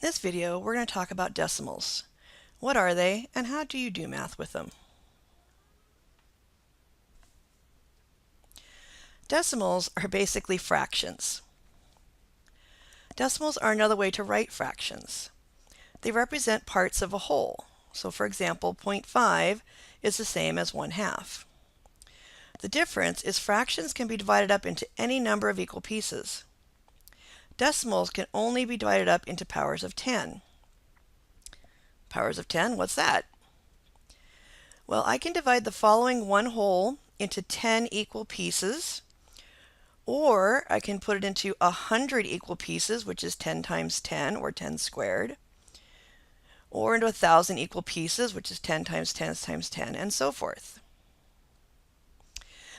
In this video, we're going to talk about decimals. What are they, and how do you do math with them? Decimals are basically fractions. Decimals are another way to write fractions. They represent parts of a whole. So for example, 0.5 is the same as 1/2. The difference is fractions can be divided up into any number of equal pieces. Decimals can only be divided up into powers of 10. Powers of 10, what's that? Well, I can divide the following one whole into 10 equal pieces, or I can put it into 100 equal pieces, which is 10 times 10, or 10 squared, or into 1,000 equal pieces, which is 10 times 10 times 10, and so forth.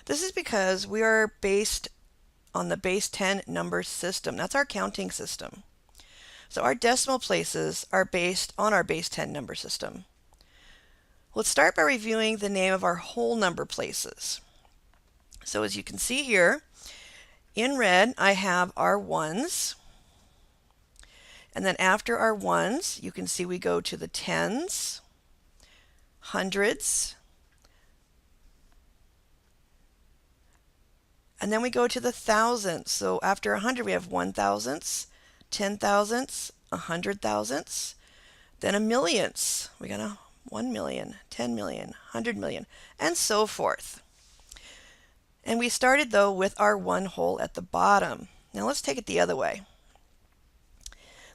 This is because we are based on the base 10 number system. That's our counting system. So our decimal places are based on our base 10 number system. Let's start by reviewing the name of our whole number places. So as you can see here, in red I have our ones. And then after our ones, you can see we go to the tens, hundreds, and then we go to the thousands. So after 100 we have 1,000ths, 10,000ths, 100,000ths, then a millions. We got a 1 million, 10 million, 100 million, and so forth. And we started though with our one whole at the bottom. Now let's take it the other way.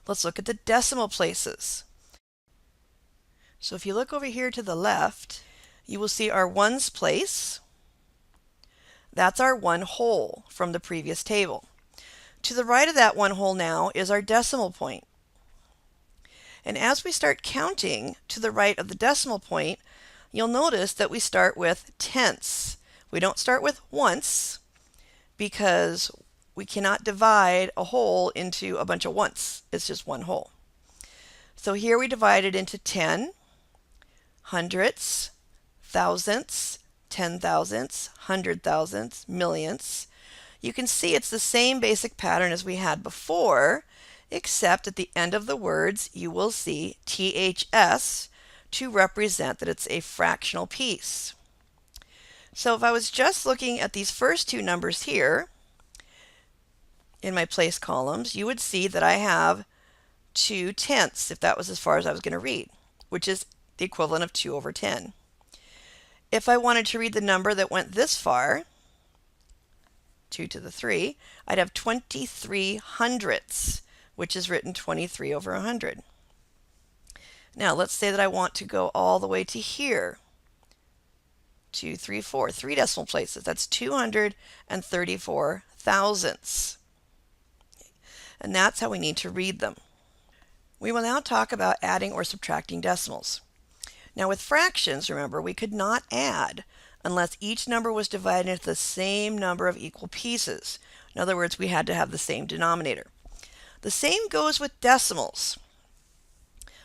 Let's look at the decimal places. So if you look over here to the left, you will see our ones place. That's our one whole from the previous table. To the right of that one whole now is our decimal point. And as we start counting to the right of the decimal point, you'll notice that we start with tenths. We don't start with once because we cannot divide a whole into a bunch of once. It's just one whole. So here we divide it into 10, hundredths, thousandths, 10,000ths, 100,000ths, millionths. You can see it's the same basic pattern as we had before, except at the end of the words you will see THS to represent that it's a fractional piece. So if I was just looking at these first two numbers here in my place columns, you would see that I have 2 tenths, if that was as far as I was going to read, which is the equivalent of 2 over 10. If I wanted to read the number that went this far, 2 to the 3, I'd have 23 hundredths, which is written 23 over 100. Now let's say that I want to go all the way to here. 2, 3, 4, 3 decimal places. That's 234 thousandths. And that's how we need to read them. We will now talk about adding or subtracting decimals. Now with fractions, remember, we could not add unless each number was divided into the same number of equal pieces. In other words, we had to have the same denominator. The same goes with decimals.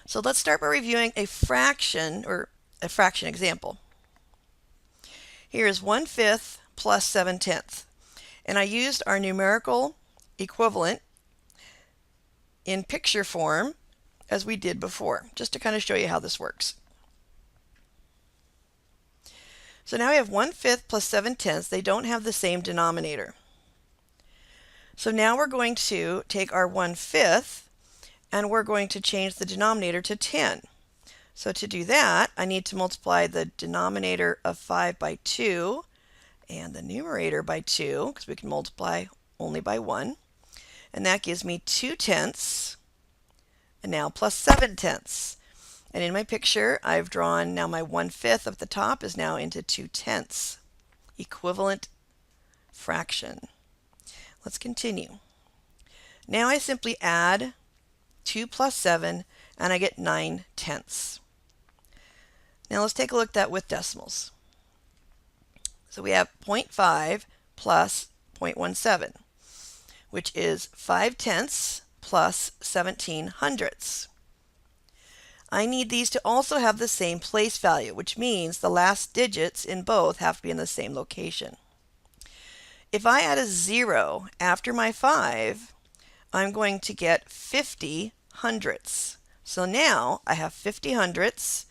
So let's start by reviewing a fraction example. Here is 1/5 plus 7/10. And I used our numerical equivalent in picture form as we did before, just to kind of show you how this works. So now we have 1/5 plus 7/10. They don't have the same denominator. So now we're going to take our 1/5 and we're going to change the denominator to 10. So to do that, I need to multiply the denominator of 5 by 2 and the numerator by 2, because we can multiply only by 1. And that gives me 2 tenths, and now plus 7 tenths. And in my picture, I've drawn now my 1/5 of the top is now into 2 tenths. Equivalent fraction. Let's continue. Now I simply add 2 plus 7, and I get 9 tenths. Now let's take a look at that with decimals. So we have 0.5 plus 0.17, which is 5 tenths plus 17 hundredths. I need these to also have the same place value, which means the last digits in both have to be in the same location. If I add a 0 after my 5, I'm going to get 50 hundredths. So now I have 50 hundredths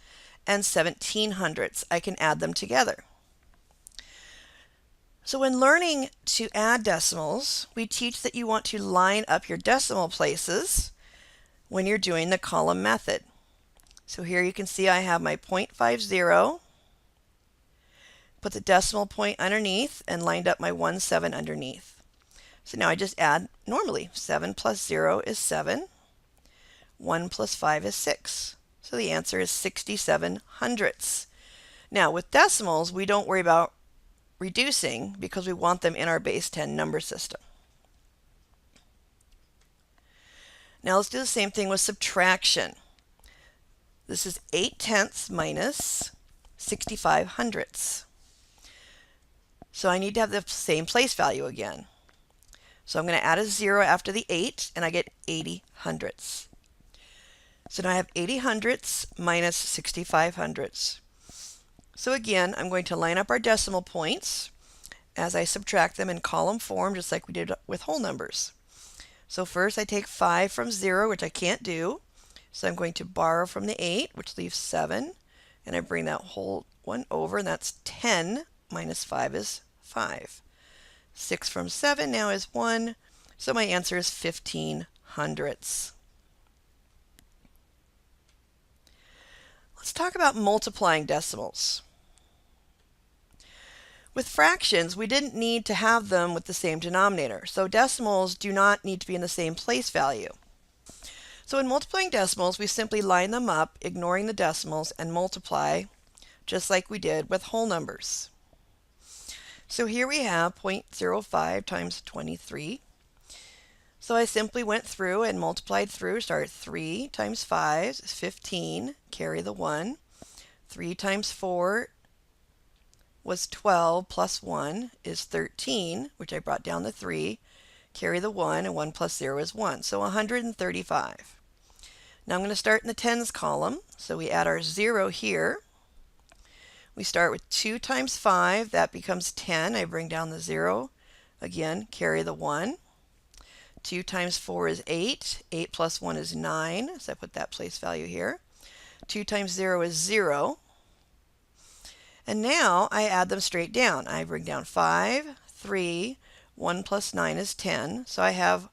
and 17 hundredths. I can add them together. So when learning to add decimals, we teach that you want to line up your decimal places when you're doing the column method. So here you can see I have my 0.50, put the decimal point underneath, and lined up my 17 underneath. So now I just add normally. 7 plus 0 is 7. 1 plus 5 is 6. So the answer is 67 hundredths. Now with decimals, we don't worry about reducing because we want them in our base 10 number system. Now let's do the same thing with subtraction. This is 8/10 minus 65 hundredths. So I need to have the same place value again. So I'm going to add a 0 after the 8 and I get 80 hundredths. So now I have 80 hundredths minus 65 hundredths. So again, I'm going to line up our decimal points as I subtract them in column form, just like we did with whole numbers. So first I take 5 from 0, which I can't do. So I'm going to borrow from the 8, which leaves 7. And I bring that whole one over, and that's 10 minus 5 is 5. 6 from 7 now is 1. So my answer is 15 hundredths. Let's talk about multiplying decimals. With fractions, we didn't need to have them with the same denominator. So decimals do not need to be in the same place value. So in multiplying decimals, we simply line them up, ignoring the decimals, and multiply just like we did with whole numbers. So here we have 0.05 times 23. So I simply went through and multiplied through. Start 3 times 5 is 15, carry the 1. 3 times 4 was 12 plus 1 is 13, which I brought down the 3, carry the 1, and 1 plus 0 is 1. So 135. Now I'm going to start in the tens column. So we add our 0 here. We start with 2 times 5. That becomes 10. I bring down the 0. Again, carry the 1. 2 times 4 is 8. 8 plus 1 is 9. So I put that place value here. 2 times 0 is 0. And now I add them straight down. I bring down 5, 3, 1 plus 9 is 10. So I have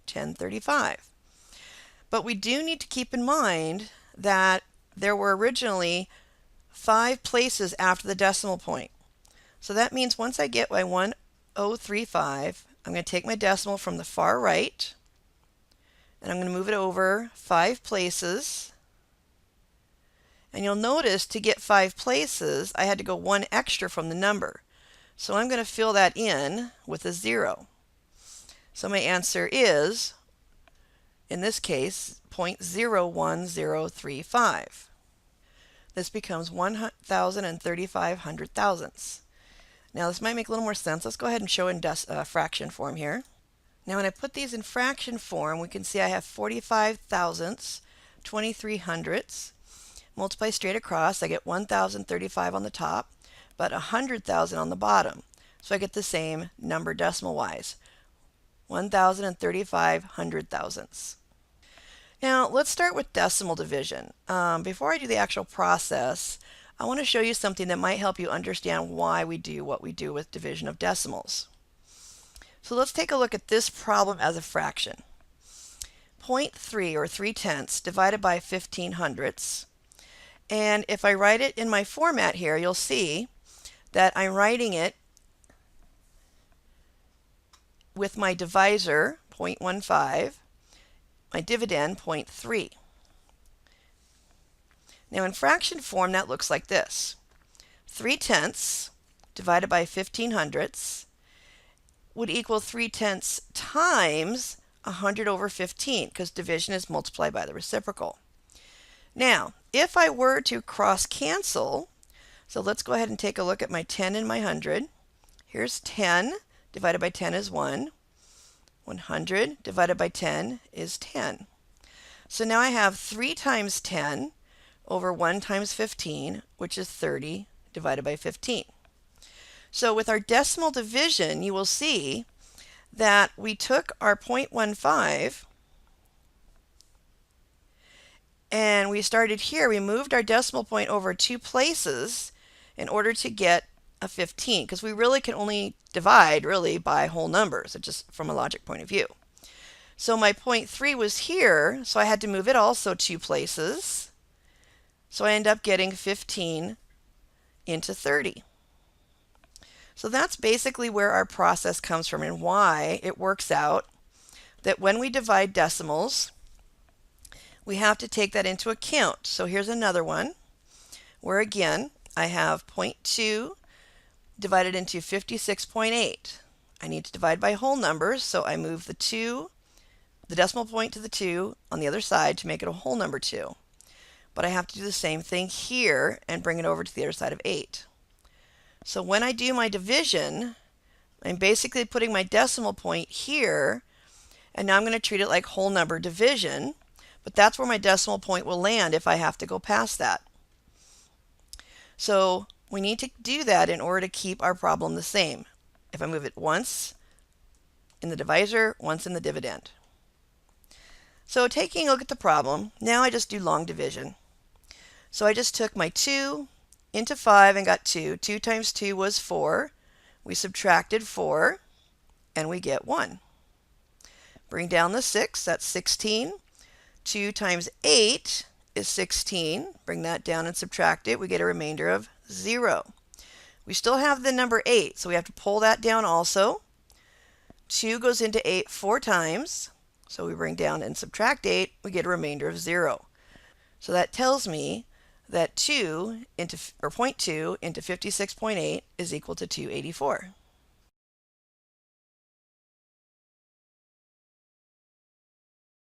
1035. But we do need to keep in mind that there were originally 5 places after the decimal point. So that means once I get my 1035, I'm going to take my decimal from the far right, and I'm going to move it over 5 places. And you'll notice to get 5 places, I had to go 1 extra from the number. So I'm going to fill that in with a 0. So my answer is, in this case, 0.01035. This becomes 1,035 hundred thousandths. Now this might make a little more sense. Let's go ahead and show in fraction form here. Now when I put these in fraction form, we can see I have 45 thousandths, 23 hundredths. Multiply straight across, I get 1,035 on the top, but 100,000 on the bottom. So I get the same number decimal wise, 1,035 hundred thousandths. Now let's start with decimal division. Before I do the actual process, I want to show you something that might help you understand why we do what we do with division of decimals. So let's take a look at this problem as a fraction. 0.3 or 3/10 divided by 15 hundredths. And if I write it in my format here, you'll see that I'm writing it with my divisor 0.15, my dividend 0.3. Now in fraction form that looks like this. 3/10 divided by 15 hundredths would equal 3/10 times 100 over 15 because division is multiplied by the reciprocal. Now if I were to cross cancel, so let's go ahead and take a look at my 10 and my 100. Here's 10 divided by 10 is 1. 100 divided by 10 is 10. So now I have 3 times 10 over 1 times 15, which is 30 divided by 15. So with our decimal division, you will see that we took our 0.15 And we started here. We moved our decimal point over 2 places in order to get a 15, because we really can only divide really by whole numbers, just from a logic point of view. So my point 3 was here, so I had to move it also 2 places. So I end up getting 15 into 30. So that's basically where our process comes from and why it works out that when we divide decimals, we have to take that into account. So here's another one where again I have 0.2 divided into 56.8. I need to divide by whole numbers, so I move the decimal point to the 2 on the other side to make it a whole number 2. But I have to do the same thing here and bring it over to the other side of 8. So when I do my division, I'm basically putting my decimal point here, and now I'm going to treat it like whole number division, but that's where my decimal point will land if I have to go past that. So we need to do that in order to keep our problem the same. If I move it once in the divisor, once in the dividend. So taking a look at the problem, now I just do long division. So I just took my 2 into 5 and got 2. 2 times 2 was 4. We subtracted 4 and we get 1. Bring down the 6, that's 16. 2 times 8 is 16. Bring that down and subtract it. We get a remainder of 0. We still have the number 8, so we have to pull that down also. 2 goes into 8 4 times, so we bring down and subtract 8. We get a remainder of 0. So that tells me that 0.2 into 56.8 is equal to 284.